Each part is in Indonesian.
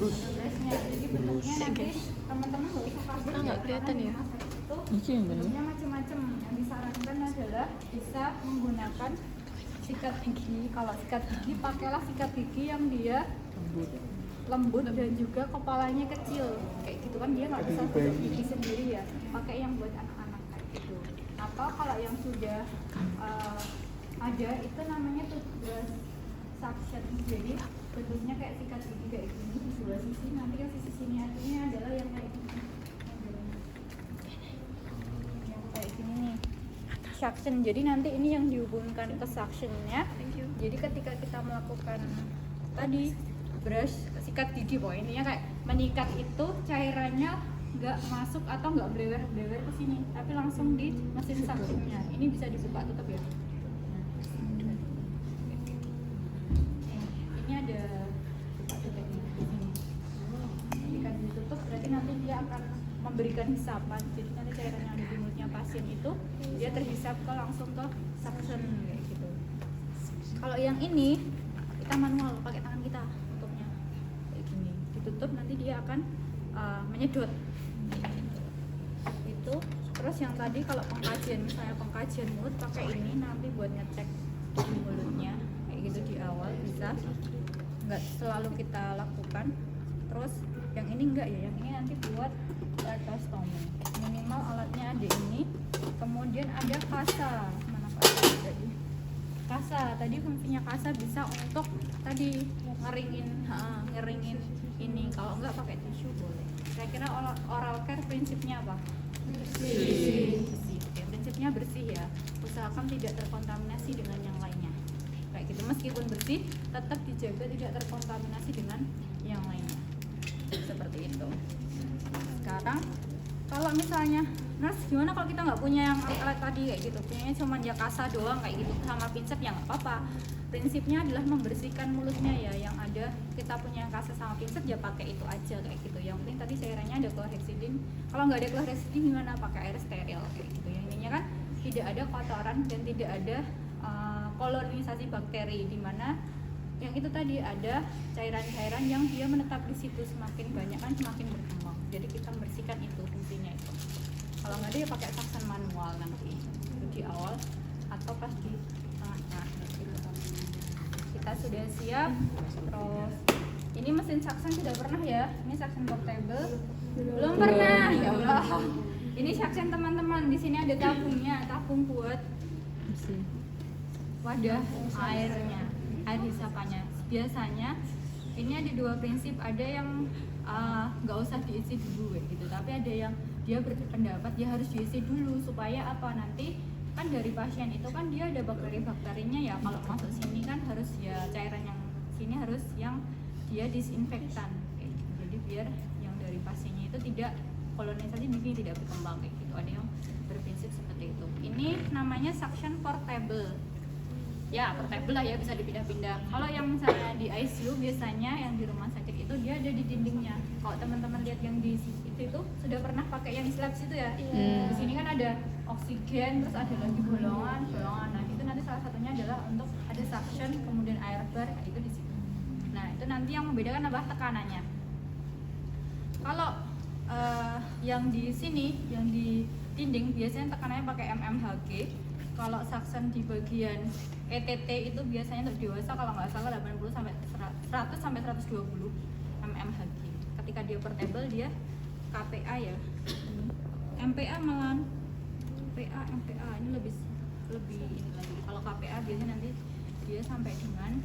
brushnya. Jadi bentuknya nanti teman-teman nggak usah kaget nggak kelihatan ya. Itu Ini yang bentuknya macam-macam. Yang disarankan adalah bisa menggunakan sikat gigi. Kalau sikat gigi pakailah sikat gigi yang dia lembut dan juga kepalanya kecil kayak gitu kan, dia nggak bisa tutup gigi sendiri ya, pakai yang buat anak-anak kayak gitu. Atau kalau yang sudah ada itu namanya toothbrush suction, jadi bentuknya kayak sikat gigi kayak gini di sebelah sisi, nanti yang sisi sini artinya adalah yang kayak gini, yang kayak gini nih suction. Jadi nanti ini yang dihubungkan ke suctionnya. Jadi ketika kita melakukan tadi brush sikat gigi, pokoknya intinya kayak menyikat itu cairannya nggak masuk atau nggak blewer ke sini, tapi langsung di mesin suctionnya. Ini bisa dibuka tutup ya. Ini ada buka tutupnya di sini. Ketika ditutup berarti nanti dia akan memberikan hisapan. Jadi nanti cairan yang ada di mulutnya pasien itu dia terhisap ke langsung ke suction kayak gitu. Kalau yang ini kita manual pakai tangan kita tutupnya kayak gini, ditutup nanti dia akan menyedot itu. Terus yang tadi kalau pengkajian, misalnya pengkajian mulut pakai ini nanti buat ngecek di mulutnya kayak gitu di awal, bisa nggak selalu kita lakukan. Terus yang ini enggak ya, yang ini nanti buat tracheostomy, minimal alatnya ada ini. Kemudian ada kasa, mana kasa tadi? Kasa tadi fungsinya kasa bisa untuk tadi ngeringin ini. Kalau enggak pakai tisu boleh. Kira-kira oral care prinsipnya apa? Bersih. Oke, prinsipnya bersih ya. Usahakan tidak terkontaminasi dengan yang lainnya. Kayak gitu, meskipun bersih tetap dijaga tidak terkontaminasi dengan yang lainnya. Seperti itu. Sekarang kalau misalnya nurse, gimana kalau kita nggak punya yang alat tadi kayak gitu, punyanya cuma ya kasa doang kayak gitu sama pincet, ya nggak apa-apa. Prinsipnya adalah membersihkan mulutnya ya, yang ada kita punya yang kasa sama pincet ya pakai itu aja kayak gitu. Yang penting tadi cairannya ada chlorhexidine. Kalau nggak ada chlorhexidine gimana, pakai air steril kayak gitu. Yang intinya kan tidak ada kotoran dan tidak ada kolonisasi bakteri, di mana yang itu tadi ada cairan-cairan yang dia menetap di situ, semakin banyak kan semakin berkembang. Jadi kita membersihkan itu fungsinya itu. Kalau nggak ada ya pakai suction manual nanti itu di awal atau pas di tengah-tengah gitu. Kita sudah siap. Terus ini mesin suction sudah pernah ya, ini suction portable belum pernah ya Allah. Ini suction teman-teman, di sini ada tabungnya, tabung buat wadah airnya, air hisapannya. Biasanya ini ada dua prinsip, ada yang nggak usah diisi dulu gitu, tapi ada yang dia berpendapat dia harus diisi dulu supaya apa, nanti kan dari pasien itu kan dia ada bakteri-bakterinya ya, kalau masuk sini kan harus ya cairan yang sini harus yang dia disinfektan kayak gitu. Jadi biar yang dari pasiennya itu tidak kolonisasi, mungkin tidak berkembang kayak gitu. Ada yang berprinsip seperti itu. Ini namanya suction portable. Ya, portable lah ya, bisa dipindah-pindah. Kalau yang misalnya di ICU biasanya yang di rumah sakit itu dia ada di dindingnya. Kalau teman-teman lihat yang di itu sudah pernah pakai yang slabs itu ya. Di sini kan ada oksigen, terus ada lagi bolongan. Nah, itu nanti salah satunya adalah untuk ada suction, kemudian air bar, itu di situ. Nah, itu nanti yang membedakan apa, tekanannya. Kalau yang di sini, yang di dinding biasanya tekanannya pakai mmHg. Kalau suction di bagian ETT itu biasanya untuk dewasa kalau nggak salah 80 sampai 100 sampai 120 mmHg. Ketika dia portable dia KPA ya. MPA malah MPA ini lebih ini lagi. Kalau KPA biasanya nanti dia sampai dengan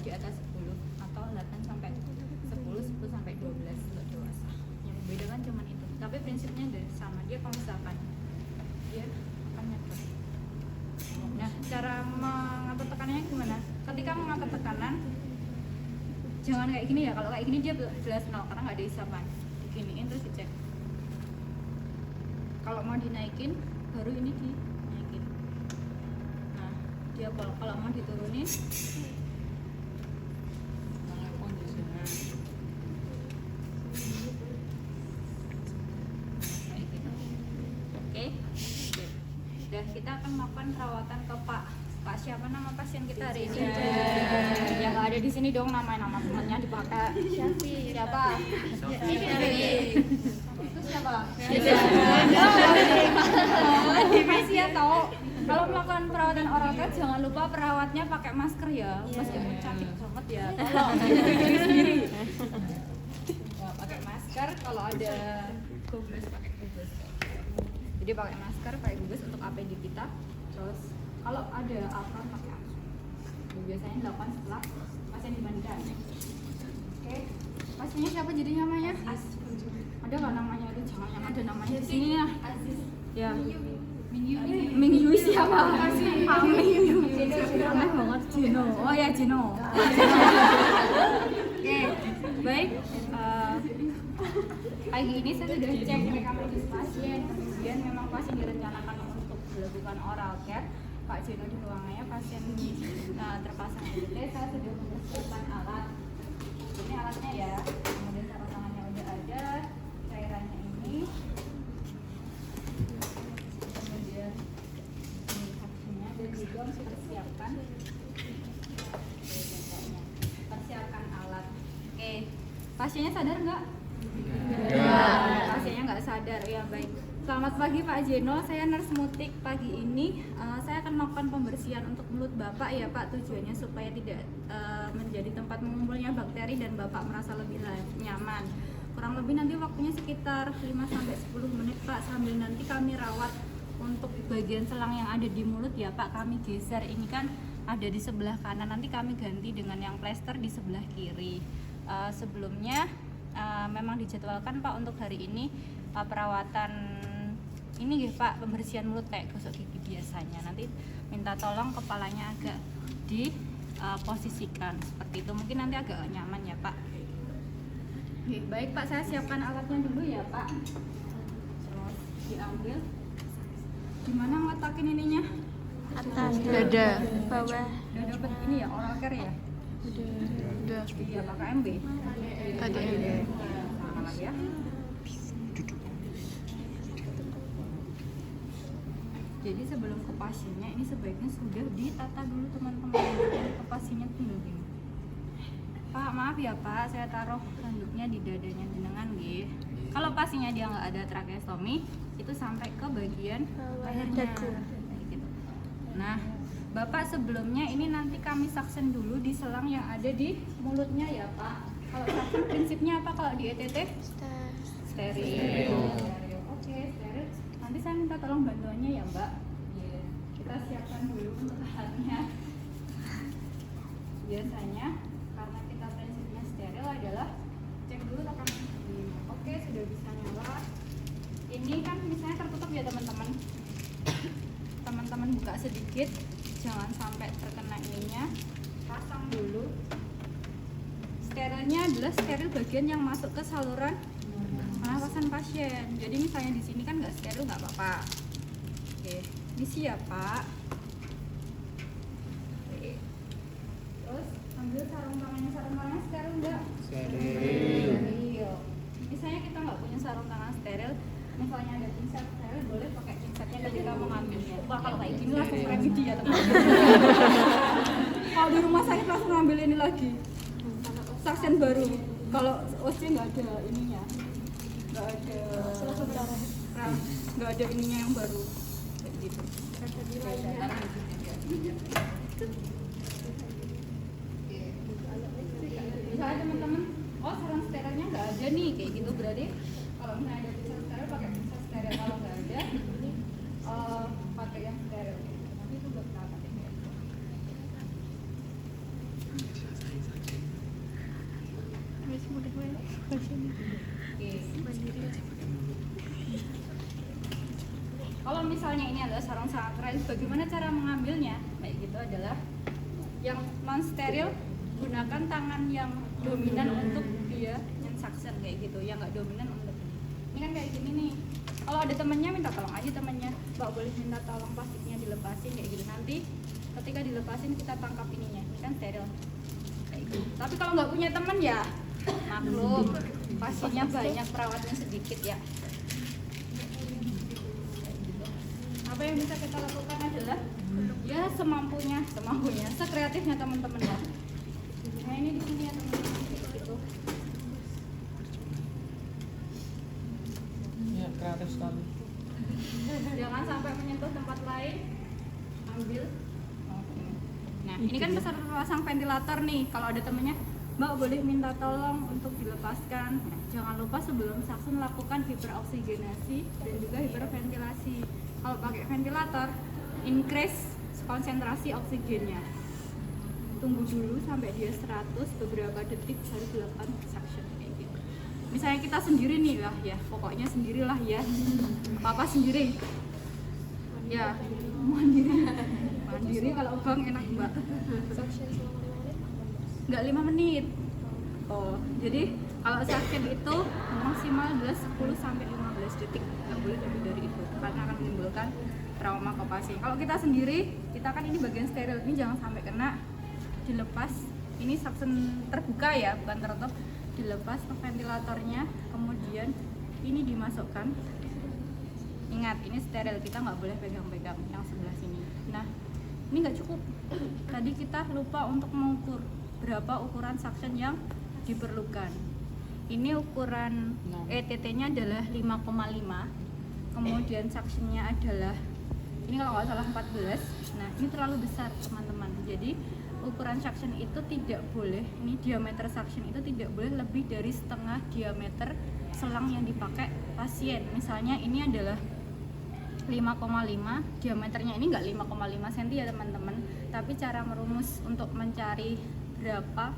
di atas 10 atau 8 sampai 10 sampai 12 untuk dewasa. Yang membedakan cuma itu. Tapi prinsipnya sama, dia kalau misalkan dia akan nyetor. Nah, cara mengatur tekanannya gimana? Ketika mengatur tekanan, jangan kayak gini ya. Kalau kayak gini dia jelas nol karena nggak ada hisapan. Diginiin terus dicek. Kalau mau dinaikin, baru ini dinaikin. Nah, dia kalau mau diturunin, dan kita akan melakukan perawatan ke Pak siapa nama pasien kita hari ini? Yang nggak ada di sini dong, nama temannya dipakai. Syafi. Siapa? Itu siapa? Masih ya tahu. Kalau melakukan perawatan oral care jangan lupa perawatnya pakai masker ya. Meskipun cantik banget ya. Tolong diri sendiri. Ya, pakai masker. Kalau ada gugus pakai gugus. Jadi pakai masker, pakai gugus untuk APD kita. Terus kalau ada apa pakai APD. Biasanya dilakukan setelah pasien dimandikan. Oke, pasiennya siapa jadi namanya? Ada nggak namanya itu? Jangan yang ada namanya di sini ya. Aziz. Ya. Mingyu siapa? Mingyu. Aneh banget Jeno. Oh ya Jeno. Oke, baik. Pagi ini saya sudah cek rekam medis pasien. Kemudian memang pasien direncanakan untuk dilakukan oral care. Pak Jeno di ruangannya pasien terpasang ECT. Saya sudah mempersiapkan alat. Ini alatnya ya. Kemudian sarung tangannya udah ada. Cairannya ini. Kemudian ini kakinya dan juga sudah siapkan. Persiapkan alat. Oke. Pasiennya sadar nggak? Pasiennya nggak sadar. Ya baik. Selamat pagi Pak Jeno, saya nurse mutik. Pagi ini saya akan melakukan pembersihan untuk mulut Bapak ya Pak. Tujuannya supaya tidak menjadi tempat mengumpulnya bakteri dan Bapak merasa lebih nyaman. Kurang lebih nanti waktunya sekitar 5-10 menit Pak. Sambil nanti kami rawat untuk bagian selang yang ada di mulut ya Pak. Kami geser, ini kan ada di sebelah kanan. Nanti kami ganti dengan yang plester di sebelah kiri. Sebelumnya memang dijadwalkan Pak untuk hari ini perawatan ini ya Pak, pembersihan mulut kayak gosok gigi biasanya. Nanti minta tolong kepalanya agak diposisikan seperti itu, mungkin nanti agak nyaman ya Pak. Oke, baik Pak, saya siapkan alatnya dulu ya Pak. Terus diambil. Gimana ngetakin ininya? Atas, dada, bawah. Udah dapat ini ya, oral care ya? Udah. Iya, pakai MB. Tadi Sama lagi ya. Jadi sebelum ke pasiennya ini sebaiknya sudah ditata dulu teman-teman. Ke pasiennya tinggal gini. Pak, maaf ya Pak, saya taruh handuknya di dadanya jenengan nggih. Kalau pasiennya dia nggak ada tracheostomi, itu sampai ke bagian lehernya. Gitu. Nah, Bapak sebelumnya ini nanti kami suction dulu di selang yang ada di mulutnya ya Pak. Kalau suction prinsipnya apa kalau di ETT? Steril. Oke, steril. Nanti saya minta tolong bantuannya ya Mbak. Kita siapkan dulu untuk alatnya. Biasanya karena kita prinsipnya steril adalah cek dulu tekanan. Oke, sudah bisa nyala. Ini kan misalnya tertutup ya teman-teman. Teman-teman buka sedikit, jangan sampai terkena ininya. Pasang dulu. Sterilnya adalah steril bagian yang masuk ke saluran pernapasan pasien. Jadi misalnya di sini kan nggak steril nggak apa-apa. Oke, ini siap Pak. Oke. Terus ambil sarung tangannya steril nggak? Steril. Misalnya kita nggak punya sarung tangan steril, misalnya ada pinset steril, boleh pakai pinsetnya ketika mengambilnya. Wah kalau kayak gini langsung remedi ya teman-teman. Kalau di rumah sakit langsung ngambil ini lagi. Suction baru. Kalau OC nggak ada ininya. Nggak ada ininya yang baru kayak gitu. Misalnya teman-teman, oh sarung sterilnya nggak ada nih kayak gitu, berarti kalau misalnya ada pisau steril pakai pisau steril, kalau nggak ada pakai yang steril. Nanti itu buat apa? Kalau misalnya ini adalah sarung steril, bagaimana cara mengambilnya? Kayak gitu adalah yang non steril, gunakan tangan yang dominan untuk dia yang suction kayak gitu, yang nggak dominan untuk ini kan kayak gini nih. Kalau ada temennya minta tolong aja temennya, Mbak boleh minta tolong plastiknya dilepasin kayak gitu. Nanti ketika dilepasin kita tangkap ininya, ini kan steril kayak gitu. Tapi kalau nggak punya temen ya maklum, pasiennya banyak, perawatnya sedikit ya. Apa yang bisa kita lakukan adalah ya semampunya, sekreatifnya teman-teman ya. Nah ini di sini ya teman-teman gitu. Indah sekali. Jangan sampai menyentuh tempat lain. Ambil. Nah, ini kan pasang ventilator nih. Kalau ada temennya, Mbak boleh minta tolong untuk dilepaskan. Nah, jangan lupa sebelum suction lakukan hiperoksigenasi dan juga hiperventilasi. Kalau pakai ventilator, increase konsentrasi oksigennya. Tunggu dulu sampai dia 100, beberapa detik baru dilakukan suction kayak gitu. Misalnya kita sendiri nih lah ya, pokoknya sendirilah ya. Papa sendiri. Ya, mandiri. Mandiri kalau Bang enak Mbak. Nggak 5 menit. Oh, jadi kalau suction itu maksimal adalah 10 sampai 15 detik. Nggak boleh lebih dari itu karena akan menimbulkan trauma ke pasien. Kalau kita sendiri, kita kan ini bagian steril, ini jangan sampai kena, dilepas. Ini suction terbuka ya, bukan tertutup. Dilepas ke ventilatornya, kemudian ini dimasukkan. Ingat, ini steril, kita nggak boleh pegang-pegang yang sebelah sini. Nah, ini nggak cukup. Tadi kita lupa untuk mengukur berapa ukuran suction yang diperlukan. Ini ukuran ETT-nya adalah 5,5. Kemudian suction-nya adalah, ini kalau nggak salah 14. Nah, ini terlalu besar teman-teman. Jadi ukuran suction itu tidak boleh, ini diameter suction itu tidak boleh lebih dari setengah diameter selang yang dipakai pasien. Misalnya ini adalah 5,5, diameternya ini enggak 5,5 cm ya teman-teman, tapi cara merumus untuk mencari berapa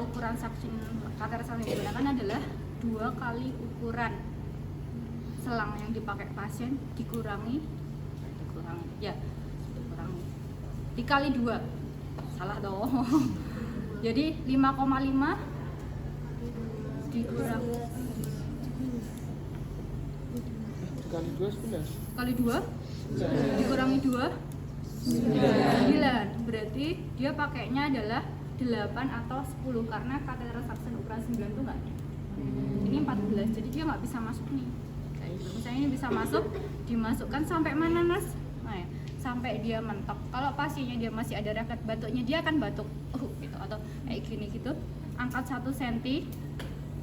ukuran suction kateter suction yang digunakan adalah 2 kali ukuran selang yang dipakai pasien dikurangi dikali 2, salah dong. Jadi 5,5 dikurangi Kali 2 11. kali 2 dikurangi 2 9, berarti dia pakainya adalah 8 atau 10 karena kateter suction ukuran 9 itu enggak, ini 14, jadi dia nggak bisa masuk nih kayak gitu. Misalnya ini bisa masuk, dimasukkan sampai mana Nas? Nah, ya, sampai dia mentok. Kalau pasiennya dia masih ada refleks batuknya, dia akan batuk gitu, atau kayak gini gitu. Angkat 1 cm,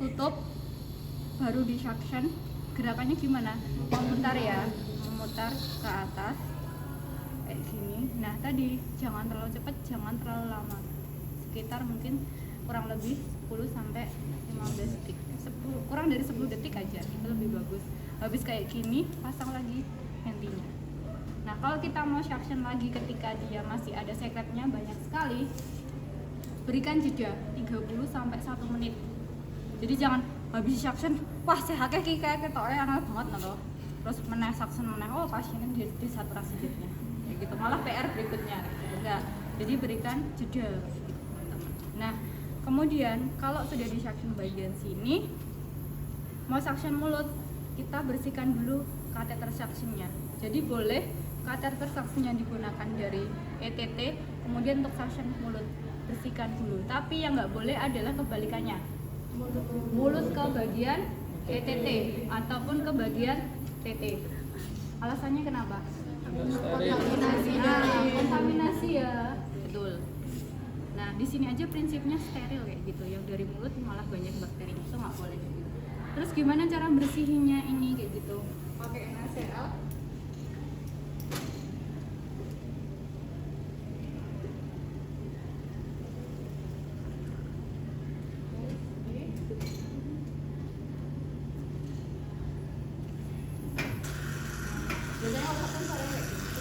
tutup, baru di suction. Gerakannya gimana? Memutar ya, memutar ke atas kayak gini. Nah, tadi jangan terlalu cepat, jangan terlalu lama, sekitar mungkin kurang lebih 10 sampai 15 detik. 10, kurang dari 10 detik aja, itu lebih bagus. Habis kayak gini, pasang lagi ventinya. Nah, kalau kita mau suction lagi ketika dia masih ada sekretnya banyak sekali, berikan jeda 30 sampai 1 menit. Jadi jangan habis suction, wah sehatnya kayak ketoknya angel banget nah, terus meneh suction meneh, oh pasiennya di saturasi jetnya kayak gitu, malah PR berikutnya gitu. Enggak, jadi berikan jeda gitu, teman-teman. Nah, kemudian kalau sudah di suction bagian sini, mau suction mulut, kita bersihkan dulu kateter suctionnya. Jadi boleh kateter suction yang digunakan dari ETT, kemudian untuk suction mulut bersihkan dulu. Tapi yang nggak boleh adalah kebalikannya, mulut ke bagian ETT ataupun ke bagian TT. Alasannya kenapa? Kontaminasi. Nah, kontaminasi ya, betul. Nah, di sini aja prinsipnya steril kayak gitu. Yang dari mulut malah banyak bakteri, itu nggak boleh. Terus gimana cara bersihinnya ini kayak gitu? Pakai NaCl. Biasanya kalau suction sore kayak gitu.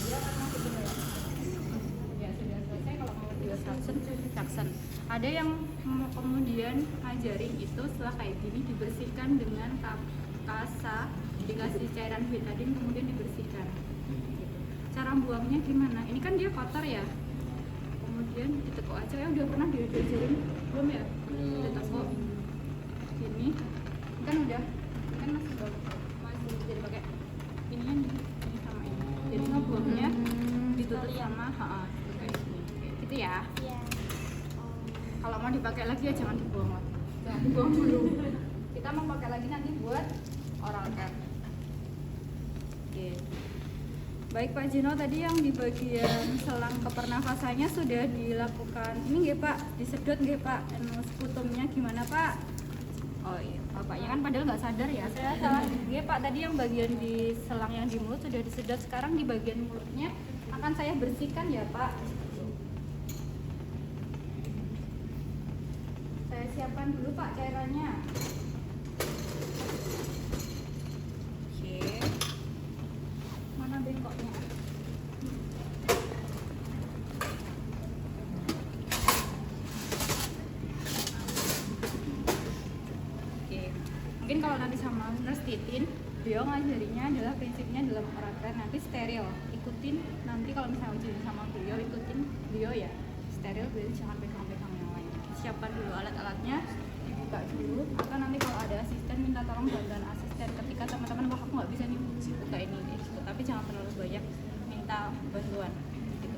Dia akan masuk juga ya. Ya sudah selesai kalau mau dia suction. Ada yang kemudian ngajarin itu setelah kayak gini dibersihkan dengan kasa, dikasih cairan betadine kemudian dibersihkan. Cara buangnya gimana? Ini kan dia kotor ya. Kemudian ditekuk aja, ya udah pernah diajarin belum ya? Ditekuk gini. Kan udah, kan masih jadi pakai ini sama ini. Jadi ngebuangnya ditutup sama kayak gini. Kayak gitu ya. Kalau mau dipakai lagi ya jangan dibuang lagi. Jangan dibuang dulu. Kita mau pakai lagi nanti buat oral care. Oke. Baik Pak Jino, tadi yang di bagian selang kepernafasannya sudah dilakukan. Ini nggih Pak, disedot nggih Pak. Sputumnya gimana Pak? Oh iya, bapaknya kan padahal nggak sadar ya. Saya salah. Iya Pak, tadi yang bagian di selang yang di mulut sudah disedot. Sekarang di bagian mulutnya akan saya bersihkan ya Pak. Saya siapkan dulu Pak cairannya. Oke. Mana bengkoknya? Mungkin kalau nanti sama Nurse Titin, beliau ngajarinya adalah prinsipnya dalam oral nanti steril. Ikutin nanti kalau misalnya ujian sama beliau, ikutin beliau ya steril, beliau jangan pegang-pegang yang lain. Siapkan dulu alat-alatnya, dibuka dulu. Atau nanti kalau ada asisten minta tolong bantuan asisten. Ketika teman-teman wah aku nggak bisa nih buka ini gitu. Tapi jangan terlalu banyak minta bantuan. Gitu.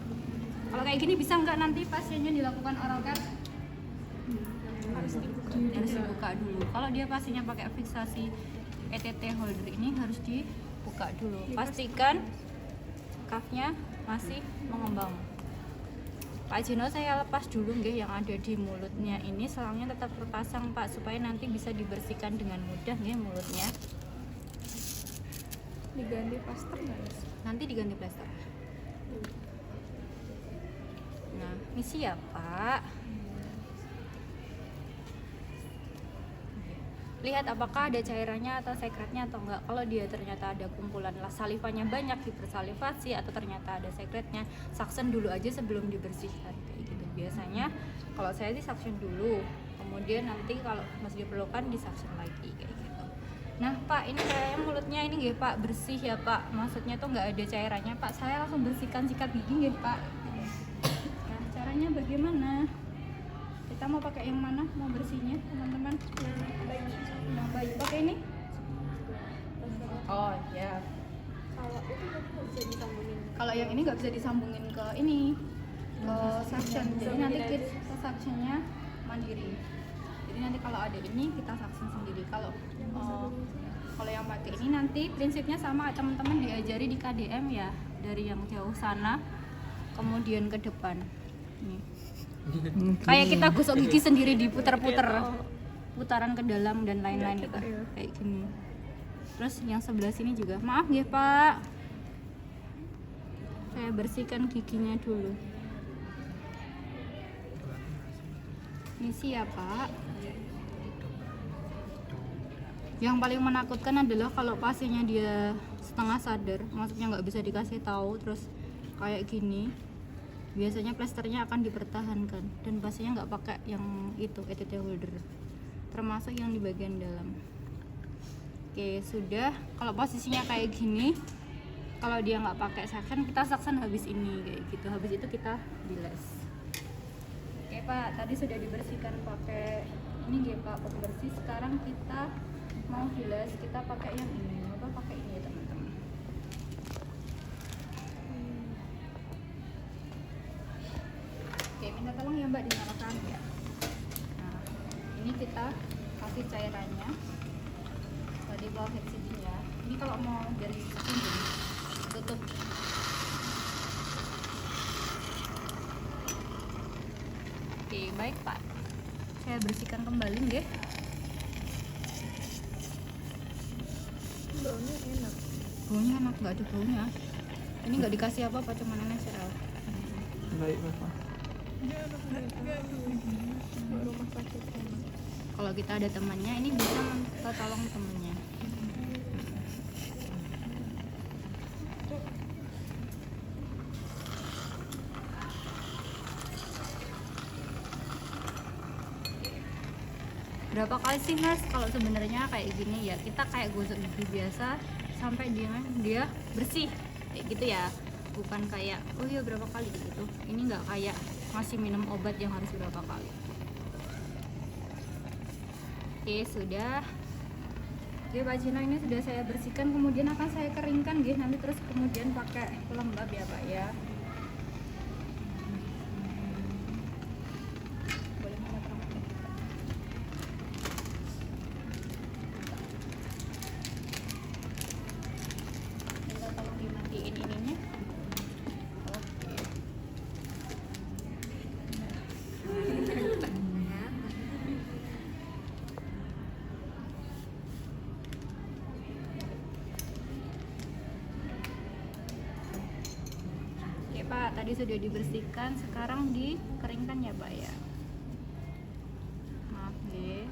Kalau kayak gini bisa nggak nanti pasiennya dilakukan oral care? Harus dibuka dulu. Kalau dia pastinya pakai fiksasi ETT holder ini harus dibuka dulu. Pastikan cuffnya masih mengembang. Pak Jino saya lepas dulu nggih yang ada di mulutnya ini, selangnya tetap terpasang Pak supaya nanti bisa dibersihkan dengan mudah nggih mulutnya. Diganti plaster nggak? Nanti diganti plaster. Nah, misi ya Pak. Lihat apakah ada cairannya atau sekretnya atau enggak. Kalau dia ternyata ada kumpulan salivanya banyak, hipersalivasi, atau ternyata ada sekretnya, suction dulu aja sebelum dibersihkan kayak gitu. Biasanya kalau saya sih suction dulu, kemudian nanti kalau masih diperlukan di suction lagi kayak gitu. Nah Pak, ini kayaknya mulutnya ini nggih Pak bersih ya Pak, maksudnya tuh nggak ada cairannya Pak. Saya langsung bersihkan sikat gigi nggih Pak. Nah caranya bagaimana? Kita mau pakai yang mana? Mau bersihnya teman-teman? Yang bayi pakai ini? Oh ya. Kalau itu nggak bisa disambungin. Kalau yang ini nggak bisa disambungin ke ini, ke suction. Jadi nanti kita suctionnya mandiri. Jadi nanti kalau ada ini kita suction sendiri. Kalau yang pakai ini nanti prinsipnya sama teman-teman diajari di KDM ya, dari yang jauh sana kemudian ke depan. Nih. Kayak kita gosok gigi sendiri diputar-putar, putaran ke dalam dan lain-lain gitu. Kayak gini. Terus yang sebelah sini juga. Maaf ya Pak, saya bersihkan giginya dulu. Misi ya Pak. Yang paling menakutkan adalah kalau pasiennya dia setengah sadar, maksudnya nggak bisa dikasih tahu, terus kayak gini. Biasanya plasternya akan dipertahankan dan pasiennya nggak pakai yang itu ETT holder, termasuk yang di bagian dalam. Oke sudah, kalau posisinya kayak gini, kalau dia nggak pakai suction, kita suction habis ini kayak gitu. Habis itu kita bilas. Oke Pak, tadi sudah dibersihkan pakai ini ya Pak pembersih. Sekarang kita mau bilas, kita pakai yang ini. Apa pakai ini ya teman-teman? Oke, minta tolong ya Mbak dinyalakan ya. Nah, ini kita kasih cairannya. Tadi bawa ya. Ini kalau mau dari sini tutup. Oke, baik Pak. Saya bersihkan kembali nggih. Baunya enak. Baunya enak, nggak ada baunya. Ini nggak dikasih apa-apa, cuma NaCl. Baik Bapak. Rumah sakit enak. Kalau kita ada temannya, ini bisa kita tolong temannya. Berapa kali sih Mas kalau sebenarnya kayak gini ya, kita kayak gosok gigi biasa sampai dia bersih kayak gitu ya, bukan kayak oh iya berapa kali gitu. Ini nggak kayak masih minum obat yang harus berapa kali. Oke sudah. Oke Pak Jino, ini sudah saya bersihkan, kemudian akan saya keringkan gitu, nanti terus kemudian pakai pelembab ya Pak ya. Boleh minta tolong? Minta tolong dimatiin ininya. Oke. sudah dibersihkan, sekarang dikeringkan ya Pak ya. Maaf deh.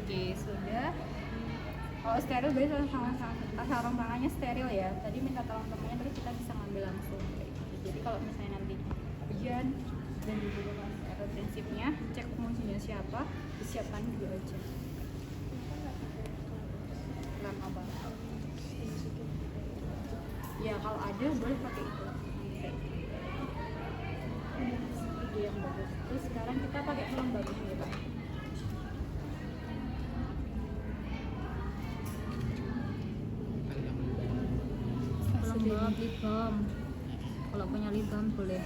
Oke, sudah. Kalau steril biasanya sarung tangannya steril ya. Tadi minta tolong temannya, terus kita bisa ngambil langsung kayak gitu. Jadi kalau misalnya nanti ujian dan juga ada prinsipnya, cek pengujinya siapa, disiapkan dulu aja. Lem apa? Ya kalau ada boleh pakai itu. Ide yang bagus. Terus sekarang kita pakai pelembab ini Pak. Pelembab lip balm. Kalau punya lip balm boleh.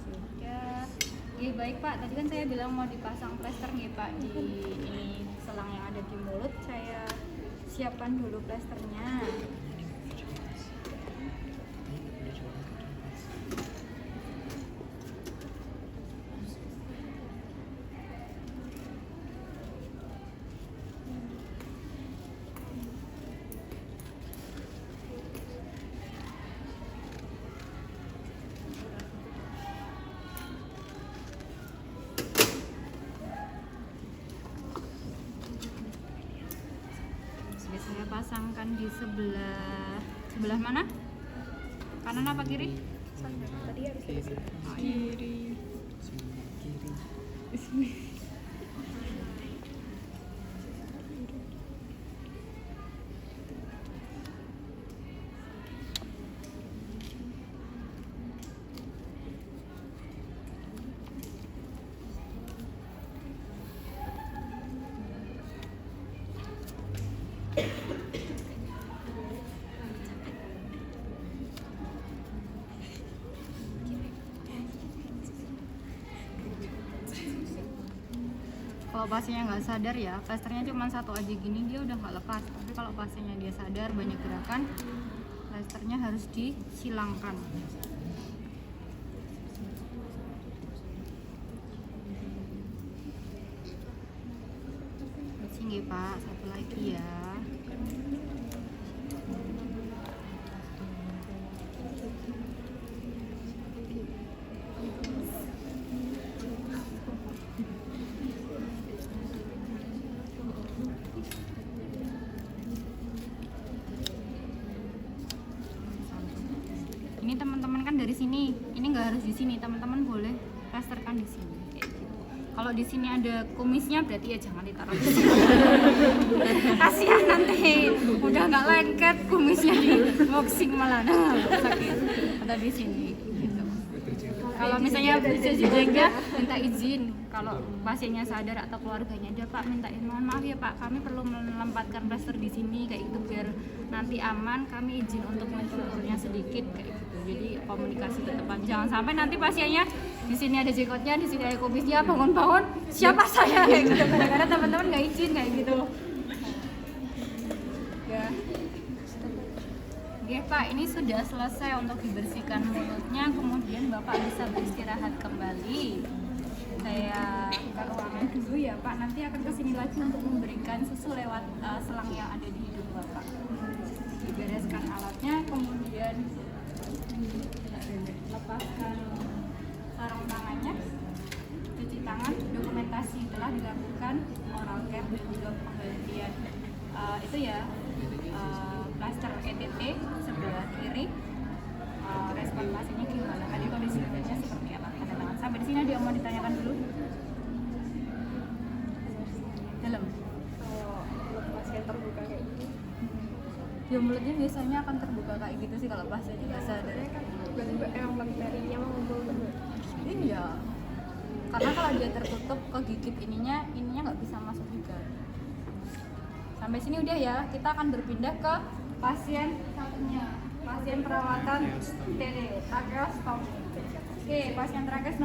Sudah. Oke, baik Pak. Tadi kan saya bilang mau dipasang plester nih Pak di ini selang yang ada di mulut. Saya siapkan dulu plesternya. Saya pasangkan di sebelah mana? Kanan apa kiri? Sana. Tadi harus di sini. Kiri. Di sini. Kalau pasiennya nggak sadar ya, plesternya cuma satu aja gini, dia udah nggak lepas. Tapi kalau pasiennya dia sadar, banyak gerakan, plesternya harus disilangkan. Sini Pak, satu lagi ya. Ini teman-teman kan dari sini, ini nggak harus di sini, teman-teman boleh plasterkan di sini. Kayak gitu. Kalau di sini ada kumisnya berarti ya jangan ditaruh di sini. Kasihan nanti udah nggak lengket kumisnya di boxing malah sakit. Atau di sini. Gitu. Kalau misalnya bisa juga minta izin kalau pasiennya sadar atau keluarganya, dia Pak minta izin, mohon maaf ya Pak, kami perlu menempatkan plaster di sini kayak gitu biar nanti aman, kami izin untuk mencukurnya sedikit kayak gitu. Jadi komunikasi tetap, jangan sampai nanti pasiennya di sini ada jenggotnya, di sini ada kumisnya, bangun-bangun siapa saya kayak gitu, kadang-kadang teman-teman nggak izin kayak gitu. Ya. Oke Pak, ini sudah selesai untuk dibersihkan mulutnya, kemudian Bapak bisa beristirahat kembali. Saya ke ruangan dulu ya Pak, nanti akan kesini lagi untuk memberikan susu lewat selang yang ada di hidung Bapak. Dibereskan alatnya, kemudian lepaskan sarung tangannya, cuci tangan, dokumentasi telah dilakukan, oral care dan juga penggantian itu ya plaster ETT sebelah kiri. Respon pasiennya gimana? Tadi kondisi badannya seperti apa? Tanda tangan. Sampai di sini ada yang mau ditanyakan dulu? Dalam. Kalau mulut pasien terbuka kayak gini, Ya mulutnya biasanya akan terbuka kayak gitu sih kalau pasiennya nggak sadar. kan tiba-tiba emang bakterinya mengumpul terus. Iya. Karena kalau dia tertutup kegigit ininya nggak bisa masuk juga. Sampai sini udah ya. Kita akan berpindah ke pasien satunya. Pasien perawatan TD, tracheostomi. Oke, pasien tracheostomi.